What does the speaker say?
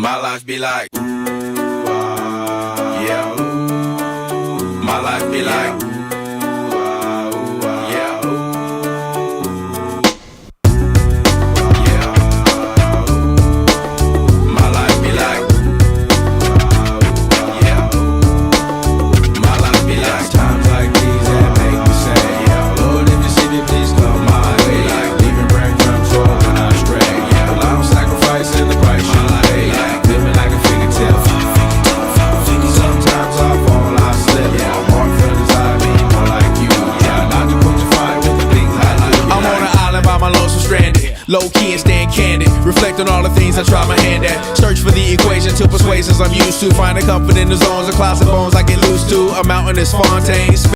My life be like, ooh, yeah, ooh. My life be like, ooh, yeah, ooh. Yeah, ooh. My life be like, yeah, ooh. My life be like, times like these that make me say, yeah, Lord, if you see me, please come my way. Like leaving breadcrumbs for when I stray. Yeah, well, I'm sacrificing the price you pay. Like living like a fairy tale. Sometimes I fall, I slip. Yeah, I'm more feelings I be more like you. Yeah, not to put your fire with the things I do. I'm on an island by my lonesome stranded. Low key and staying candid. Reflect on all the things I try my hand at. Search for the equation to persuasions I'm used to. Finding comfort in the zones of closet bones I get loose to. A mountain is Fontaine.